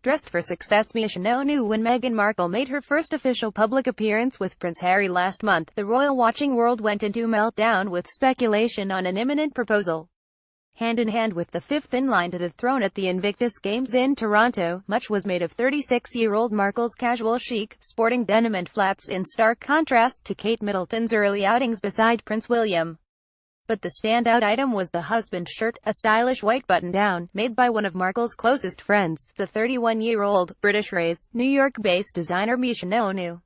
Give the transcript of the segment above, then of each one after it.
Dressed for success, Misha Nonoo. When Meghan Markle made her first official public appearance with Prince Harry last month, the royal watching world went into meltdown with speculation on an imminent proposal. Hand in hand with the fifth in line to the throne at the Invictus Games in Toronto, much was made of 36-year-old Markle's casual chic, sporting denim and flats, in stark contrast to Kate Middleton's early outings beside Prince William. But the standout item was the husband shirt, a stylish white button-down, made by one of Markle's closest friends, the 31-year-old, British-raised, New York-based designer Misha Nonoo.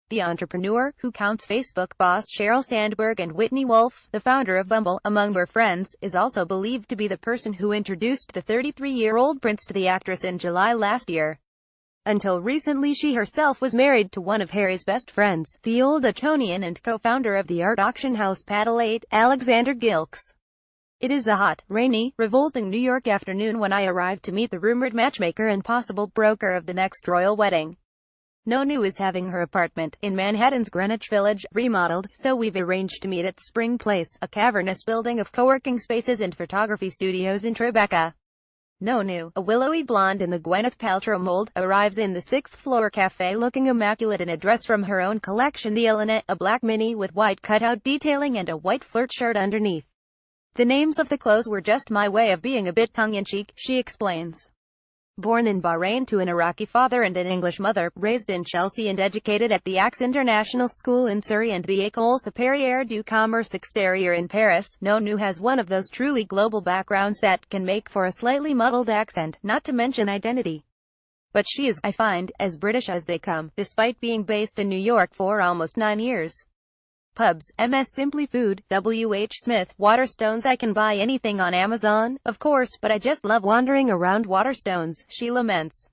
The entrepreneur, who counts Facebook boss Sheryl Sandberg and Whitney Wolfe, the founder of Bumble, among her friends, is also believed to be the person who introduced the 33-year-old prince to the actress in July last year. Until recently, she herself was married to one of Harry's best friends, the old Etonian and co-founder of the art auction house Paddle 8, Alexander Gilkes. It is a hot, rainy, revolting New York afternoon when I arrived to meet the rumored matchmaker and possible broker of the next royal wedding. Nonoo is having her apartment, in Manhattan's Greenwich Village, remodeled, so we've arranged to meet at Spring Place, a cavernous building of co-working spaces and photography studios in Tribeca. Nonoo, a willowy blonde in the Gwyneth Paltrow mold, arrives in the sixth-floor cafe looking immaculate in a dress from her own collection, the Elinette, a black mini with white cutout detailing and a white flirt shirt underneath. The names of the clothes were just my way of being a bit tongue-in-cheek, she explains. Born in Bahrain to an Iraqi father and an English mother, raised in Chelsea and educated at the Aix International School in Surrey and the École Supérieure du Commerce Extérieur in Paris, Nonoo has one of those truly global backgrounds that can make for a slightly muddled accent, not to mention identity. But she is, I find, as British as they come, despite being based in New York for almost 9 years. Pubs, MS Simply Food, W.H. Smith, Waterstones. I can buy anything on Amazon, of course, but I just love wandering around Waterstones, she laments.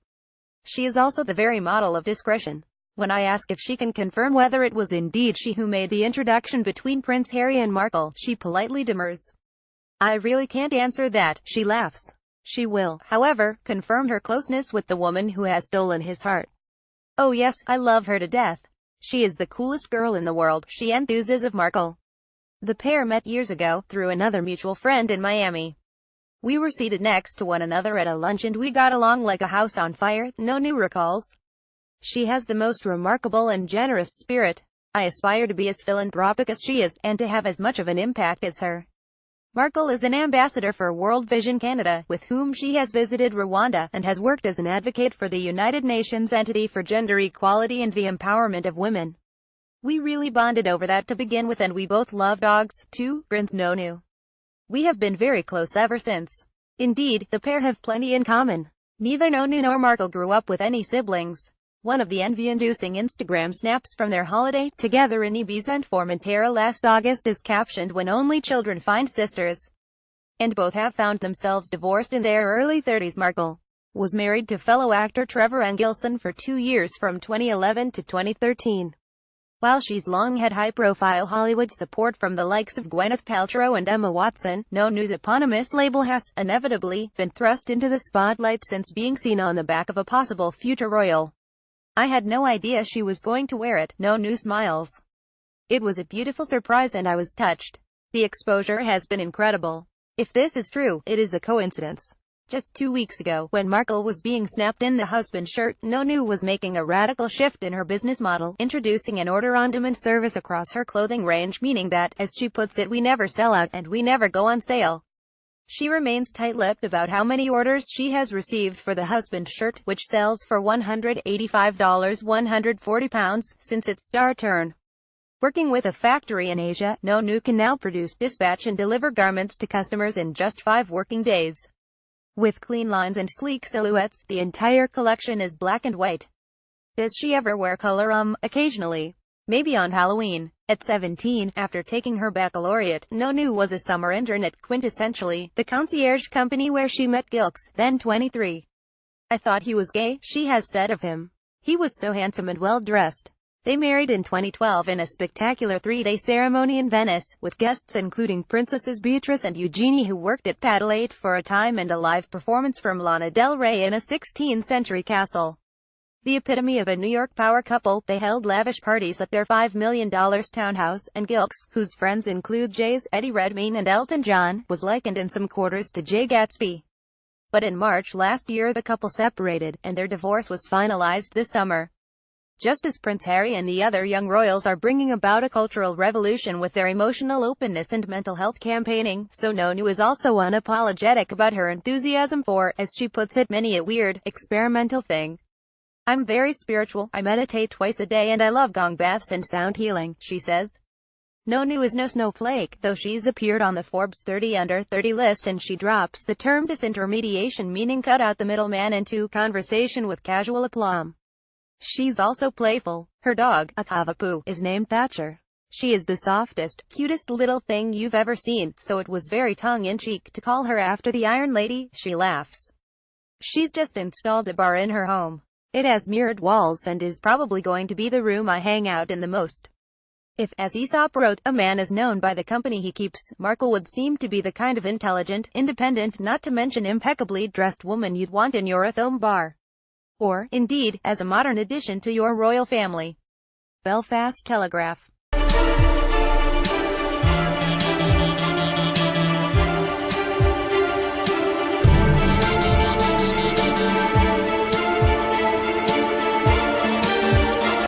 She is also the very model of discretion. When I ask if she can confirm whether it was indeed she who made the introduction between Prince Harry and Markle, she politely demurs. I really can't answer that, she laughs. She will, however, confirm her closeness with the woman who has stolen his heart. Oh yes, I love her to death. She is the coolest girl in the world, she enthuses of Markle. The pair met years ago, through another mutual friend in Miami. We were seated next to one another at a lunch and we got along like a house on fire, Nonoo recalls. She has the most remarkable and generous spirit. I aspire to be as philanthropic as she is, and to have as much of an impact as her. Markle is an ambassador for World Vision Canada, with whom she has visited Rwanda, and has worked as an advocate for the United Nations entity for gender equality and the empowerment of women. We really bonded over that to begin with, and we both love dogs, too, grins Nonoo. We have been very close ever since. Indeed, the pair have plenty in common. Neither Nonoo nor Markle grew up with any siblings. One of the envy-inducing Instagram snaps from their holiday together in Ibiza and Formentera last August is captioned, "When only children find sisters." And both have found themselves divorced in their early 30s. Markle was married to fellow actor Trevor Engelson for 2 years from 2011 to 2013. While she's long had high-profile Hollywood support from the likes of Gwyneth Paltrow and Emma Watson, Nonoo's eponymous label has, inevitably, been thrust into the spotlight since being seen on the back of a possible future royal. I had no idea she was going to wear it, Nonoo smiles. It was a beautiful surprise and I was touched. The exposure has been incredible. If this is true, it is a coincidence. Just 2 weeks ago, when Markle was being snapped in the husband shirt, Nonoo was making a radical shift in her business model, introducing an order-on-demand service across her clothing range, meaning that, as she puts it, we never sell out, and we never go on sale. She remains tight-lipped about how many orders she has received for the husband shirt, which sells for $185 £140 since its star turn. Working with a factory in Asia, Nonoo can now produce, dispatch and deliver garments to customers in just 5 working days. With clean lines and sleek silhouettes, the entire collection is black and white. Does she ever wear color? Occasionally. Maybe on Halloween. At 17, after taking her baccalaureate, Nonoo was a summer intern at Quintessentially, the concierge company where she met Gilkes, then 23. I thought he was gay, she has said of him. He was so handsome and well-dressed. They married in 2012 in a spectacular 3-day ceremony in Venice, with guests including Princesses Beatrice and Eugenie, who worked at Paddle 8 for a time, and a live performance from Lana Del Rey in a 16th-century castle. The epitome of a New York power couple, they held lavish parties at their $5 million townhouse, and Gilkes, whose friends include Jay-Z, Eddie Redmayne and Elton John, was likened in some quarters to Jay Gatsby. But in March last year the couple separated, and their divorce was finalized this summer. Just as Prince Harry and the other young royals are bringing about a cultural revolution with their emotional openness and mental health campaigning, so Nonoo is also unapologetic about her enthusiasm for, as she puts it, many a weird, experimental thing. "I'm very spiritual, I meditate twice a day and I love gong baths and sound healing," she says. Nonoo is no snowflake, though she's appeared on the Forbes 30 Under 30 list, and she drops the term disintermediation, meaning cut out the middleman, into conversation with casual aplomb. She's also playful. Her dog, a Cavapoo, is named Thatcher. She is the softest, cutest little thing you've ever seen, so it was very tongue-in-cheek to call her after the Iron Lady, she laughs. She's just installed a bar in her home. It has mirrored walls and is probably going to be the room I hang out in the most. If, as Aesop wrote, a man is known by the company he keeps, Markle would seem to be the kind of intelligent, independent, not to mention impeccably dressed woman you'd want in your home bar. Or, indeed, as a modern addition to your royal family. Belfast Telegraph.